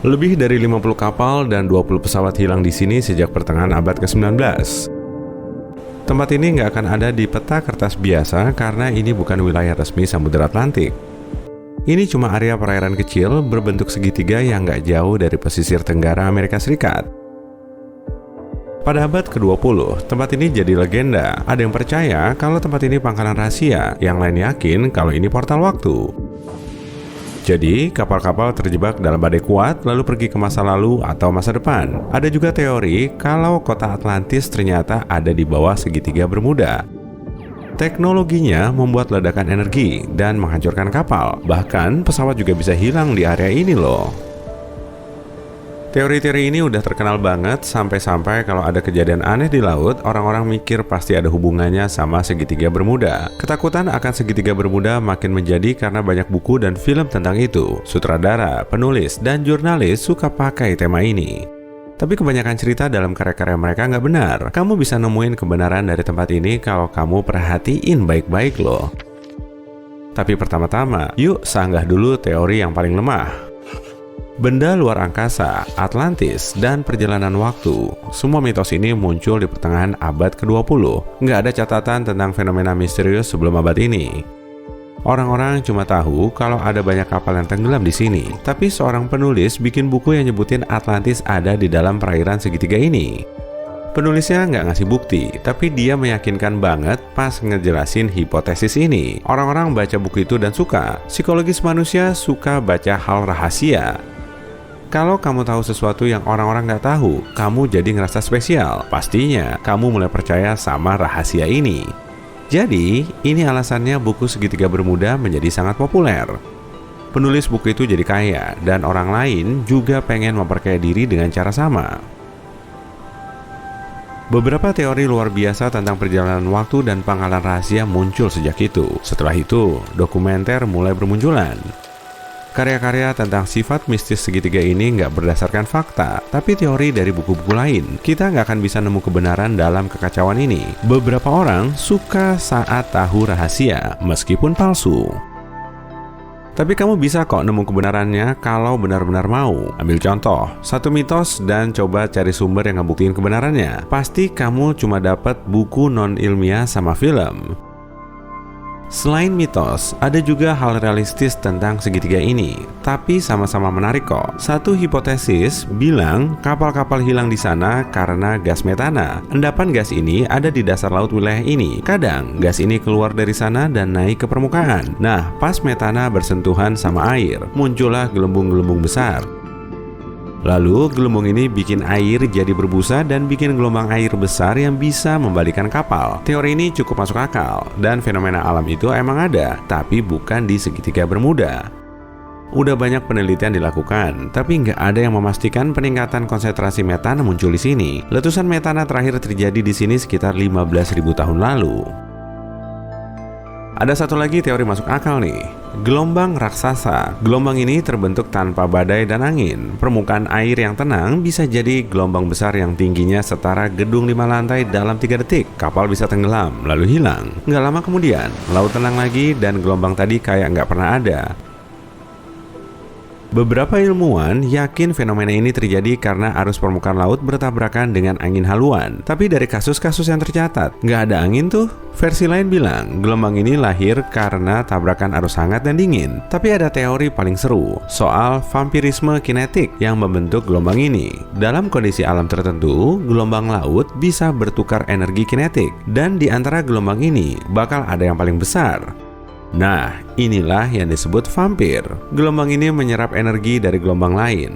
Lebih dari 50 kapal dan 20 pesawat hilang di sini sejak pertengahan abad ke-19. Tempat ini nggak akan ada di peta kertas biasa karena ini bukan wilayah resmi Samudra Atlantik. Ini cuma area perairan kecil berbentuk segitiga yang nggak jauh dari pesisir tenggara Amerika Serikat. Pada abad ke-20, tempat ini jadi legenda. Ada yang percaya kalau tempat ini pangkalan rahasia, yang lain yakin kalau ini portal waktu. Jadi, kapal-kapal terjebak dalam badai kuat lalu pergi ke masa lalu atau masa depan. Ada juga teori kalau kota Atlantis ternyata ada di bawah segitiga Bermuda. Teknologinya membuat ledakan energi dan menghancurkan kapal. Bahkan pesawat juga bisa hilang di area ini loh. Teori-teori ini udah terkenal banget sampai-sampai kalau ada kejadian aneh di laut, orang-orang mikir pasti ada hubungannya sama segitiga Bermuda. Ketakutan akan segitiga Bermuda makin menjadi karena banyak buku dan film tentang itu. Sutradara, penulis, dan jurnalis suka pakai tema ini. Tapi kebanyakan cerita dalam karya-karya mereka nggak benar. Kamu bisa nemuin kebenaran dari tempat ini kalau kamu perhatiin baik-baik loh. Tapi pertama-tama, yuk sanggah dulu teori yang paling lemah. Benda luar angkasa, Atlantis, dan perjalanan waktu. Semua mitos ini muncul di pertengahan abad ke-20. Nggak ada catatan tentang fenomena misterius sebelum abad ini. Orang-orang cuma tahu kalau ada banyak kapal yang tenggelam di sini. Tapi seorang penulis bikin buku yang nyebutin Atlantis ada di dalam perairan segitiga ini. Penulisnya nggak ngasih bukti, tapi dia meyakinkan banget pas ngejelasin hipotesis ini. Orang-orang baca buku itu dan suka. Psikologis manusia suka baca hal rahasia. Kalau kamu tahu sesuatu yang orang-orang nggak tahu, kamu jadi ngerasa spesial. Pastinya, kamu mulai percaya sama rahasia ini. Jadi, ini alasannya buku Segitiga Bermuda menjadi sangat populer. Penulis buku itu jadi kaya, dan orang lain juga pengen memperkaya diri dengan cara sama. Beberapa teori luar biasa tentang perjalanan waktu dan pangkalan rahasia muncul sejak itu. Setelah itu, dokumenter mulai bermunculan. Karya-karya tentang sifat mistis segitiga ini nggak berdasarkan fakta, tapi teori dari buku-buku lain. Kita nggak akan bisa nemu kebenaran dalam kekacauan ini. Beberapa orang suka saat tahu rahasia, meskipun palsu. Tapi kamu bisa kok nemu kebenarannya kalau benar-benar mau. Ambil contoh, satu mitos dan coba cari sumber yang ngebuktiin kebenarannya. Pasti kamu cuma dapat buku non-ilmiah sama film. Selain mitos, ada juga hal realistis tentang segitiga ini, tapi sama-sama menarik kok. Satu hipotesis bilang kapal-kapal hilang di sana karena gas metana. Endapan gas ini ada di dasar laut wilayah ini. Kadang gas ini keluar dari sana dan naik ke permukaan. Nah, pas metana bersentuhan sama air, muncullah gelembung-gelembung besar. Lalu gelembung ini bikin air jadi berbusa dan bikin gelombang air besar yang bisa membalikan kapal. Teori ini cukup masuk akal, dan fenomena alam itu emang ada, tapi bukan di segitiga Bermuda. Udah banyak penelitian dilakukan, tapi nggak ada yang memastikan peningkatan konsentrasi metana muncul di sini. Letusan metana terakhir terjadi di sini sekitar 15.000 tahun lalu. Ada satu lagi teori masuk akal nih, gelombang raksasa. Gelombang ini terbentuk tanpa badai dan angin. Permukaan air yang tenang bisa jadi gelombang besar yang tingginya setara gedung 5 lantai dalam 3 detik. Kapal bisa tenggelam, lalu hilang. Nggak lama kemudian, laut tenang lagi dan gelombang tadi kayak nggak pernah ada. Beberapa ilmuwan yakin fenomena ini terjadi karena arus permukaan laut bertabrakan dengan angin haluan. Tapi dari kasus-kasus yang tercatat, nggak ada angin tuh. Versi lain bilang, gelombang ini lahir karena tabrakan arus hangat dan dingin. Tapi ada teori paling seru, soal vampirisme kinetik yang membentuk gelombang ini. Dalam kondisi alam tertentu, gelombang laut bisa bertukar energi kinetik. Dan di antara gelombang ini, bakal ada yang paling besar. Nah, inilah yang disebut vampir. Gelombang ini menyerap energi dari gelombang lain.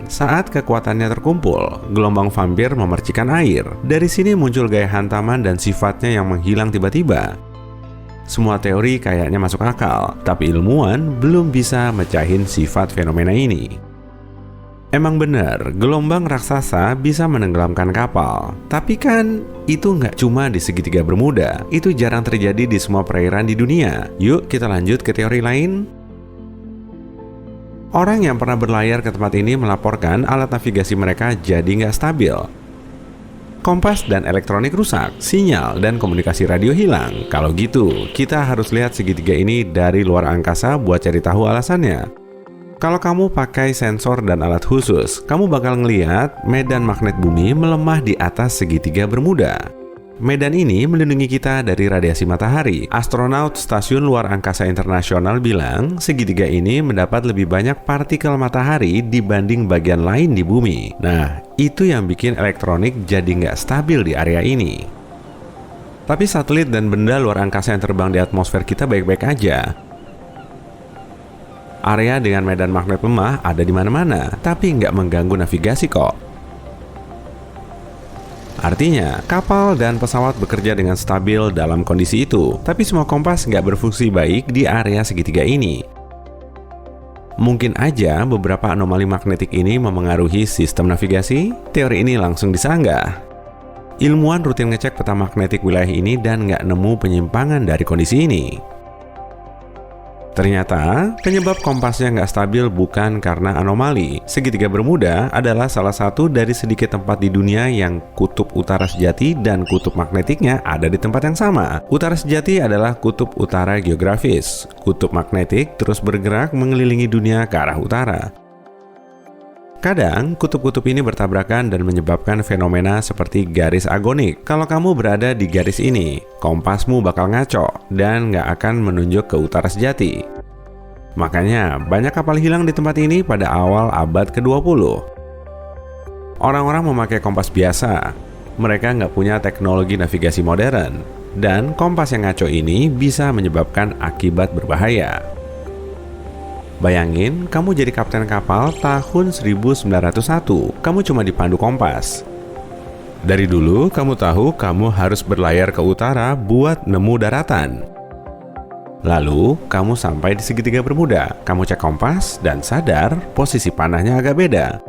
Saat kekuatannya terkumpul, gelombang vampir memercikan air. Dari sini muncul gaya hantaman dan sifatnya yang menghilang tiba-tiba. Semua teori kayaknya masuk akal, tapi ilmuwan belum bisa mecahin sifat fenomena ini. Emang benar, gelombang raksasa bisa menenggelamkan kapal. Tapi kan, itu nggak cuma di segitiga Bermuda. Itu jarang terjadi di semua perairan di dunia. Yuk kita lanjut ke teori lain. Orang yang pernah berlayar ke tempat ini melaporkan alat navigasi mereka jadi nggak stabil. Kompas dan elektronik rusak, sinyal dan komunikasi radio hilang. Kalau gitu, kita harus lihat segitiga ini dari luar angkasa buat cari tahu alasannya. Kalau kamu pakai sensor dan alat khusus, kamu bakal ngeliat medan magnet bumi melemah di atas segitiga Bermuda. Medan ini melindungi kita dari radiasi matahari. Astronaut Stasiun Luar Angkasa Internasional bilang segitiga ini mendapat lebih banyak partikel matahari dibanding bagian lain di bumi. Nah, itu yang bikin elektronik jadi nggak stabil di area ini. Tapi satelit dan benda luar angkasa yang terbang di atmosfer kita baik-baik aja. Area dengan medan magnet lemah ada di mana-mana, tapi nggak mengganggu navigasi kok. Artinya, kapal dan pesawat bekerja dengan stabil dalam kondisi itu, tapi semua kompas nggak berfungsi baik di area segitiga ini. Mungkin aja beberapa anomali magnetik ini memengaruhi sistem navigasi. Teori ini langsung disanggah. Ilmuwan rutin ngecek peta magnetik wilayah ini dan nggak nemu penyimpangan dari kondisi ini. Ternyata, penyebab kompasnya nggak stabil bukan karena anomali. Segitiga Bermuda adalah salah satu dari sedikit tempat di dunia yang kutub utara sejati dan kutub magnetiknya ada di tempat yang sama. Utara sejati adalah kutub utara geografis. Kutub magnetik terus bergerak mengelilingi dunia ke arah utara. Kadang, kutub-kutub ini bertabrakan dan menyebabkan fenomena seperti garis agonik. Kalau kamu berada di garis ini, kompasmu bakal ngaco dan nggak akan menunjuk ke utara sejati. Makanya, banyak kapal hilang di tempat ini pada awal abad ke-20. Orang-orang memakai kompas biasa. Mereka nggak punya teknologi navigasi modern. Dan kompas yang ngaco ini bisa menyebabkan akibat berbahaya. Bayangin, kamu jadi kapten kapal tahun 1901, kamu cuma dipandu kompas. Dari dulu, kamu tahu kamu harus berlayar ke utara buat nemu daratan. Lalu, kamu sampai di segitiga Bermuda, kamu cek kompas dan sadar posisi panahnya agak beda.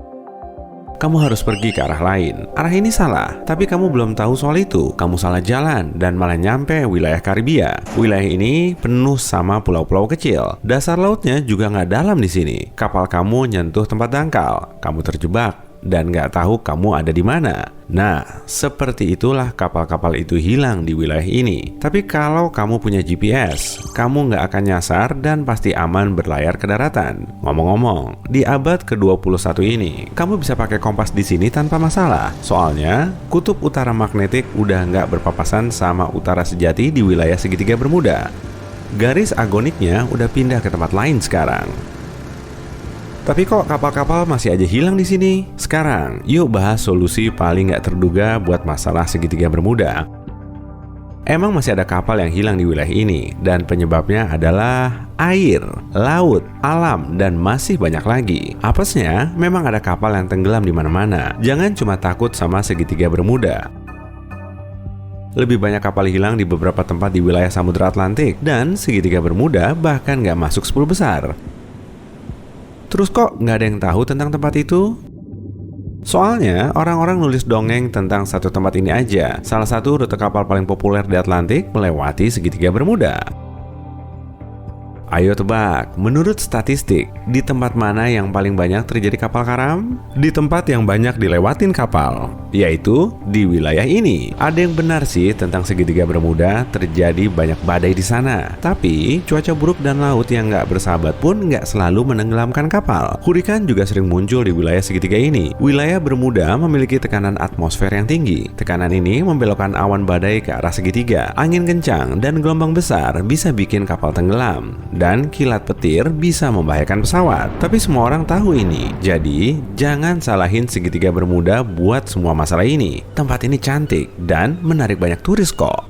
Kamu harus pergi ke arah lain. Arah ini salah, tapi kamu belum tahu soal itu. Kamu salah jalan dan malah nyampe wilayah Karibia. Wilayah ini penuh sama pulau-pulau kecil. Dasar lautnya juga nggak dalam di sini. Kapal kamu nyentuh tempat dangkal. Kamu terjebak dan nggak tahu kamu ada di mana. Nah, seperti itulah kapal-kapal itu hilang di wilayah ini. Tapi kalau kamu punya GPS, kamu nggak akan nyasar dan pasti aman berlayar ke daratan. Ngomong-ngomong, di abad ke-21 ini, kamu bisa pakai kompas di sini tanpa masalah. Soalnya, kutub utara magnetik udah nggak berpapasan sama utara sejati di wilayah segitiga Bermuda. Garis agoniknya udah pindah ke tempat lain sekarang. Tapi kok kapal-kapal masih aja hilang di sini? Sekarang, yuk bahas solusi paling nggak terduga buat masalah segitiga Bermuda. Emang masih ada kapal yang hilang di wilayah ini, dan penyebabnya adalah air, laut, alam, dan masih banyak lagi. Apesnya, memang ada kapal yang tenggelam di mana-mana. Jangan cuma takut sama segitiga Bermuda. Lebih banyak kapal hilang di beberapa tempat di wilayah Samudra Atlantik, dan segitiga Bermuda bahkan nggak masuk 10 besar. Terus kok nggak ada yang tahu tentang tempat itu? Soalnya, orang-orang nulis dongeng tentang satu tempat ini aja. Salah satu rute kapal paling populer di Atlantik melewati segitiga Bermuda. Ayo tebak, menurut statistik, di tempat mana yang paling banyak terjadi kapal karam? Di tempat yang banyak dilewatin kapal, yaitu di wilayah ini. Ada yang benar sih tentang segitiga Bermuda, terjadi banyak badai di sana. Tapi, cuaca buruk dan laut yang nggak bersahabat pun nggak selalu menenggelamkan kapal. Hurikan juga sering muncul di wilayah segitiga ini. Wilayah Bermuda memiliki tekanan atmosfer yang tinggi. Tekanan ini membelokkan awan badai ke arah segitiga. Angin kencang dan gelombang besar bisa bikin kapal tenggelam. Dan kilat petir bisa membahayakan pesawat. Tapi semua orang tahu ini. Jadi, jangan salahin segitiga Bermuda buat semua masalah ini. Tempat ini cantik dan menarik banyak turis kok.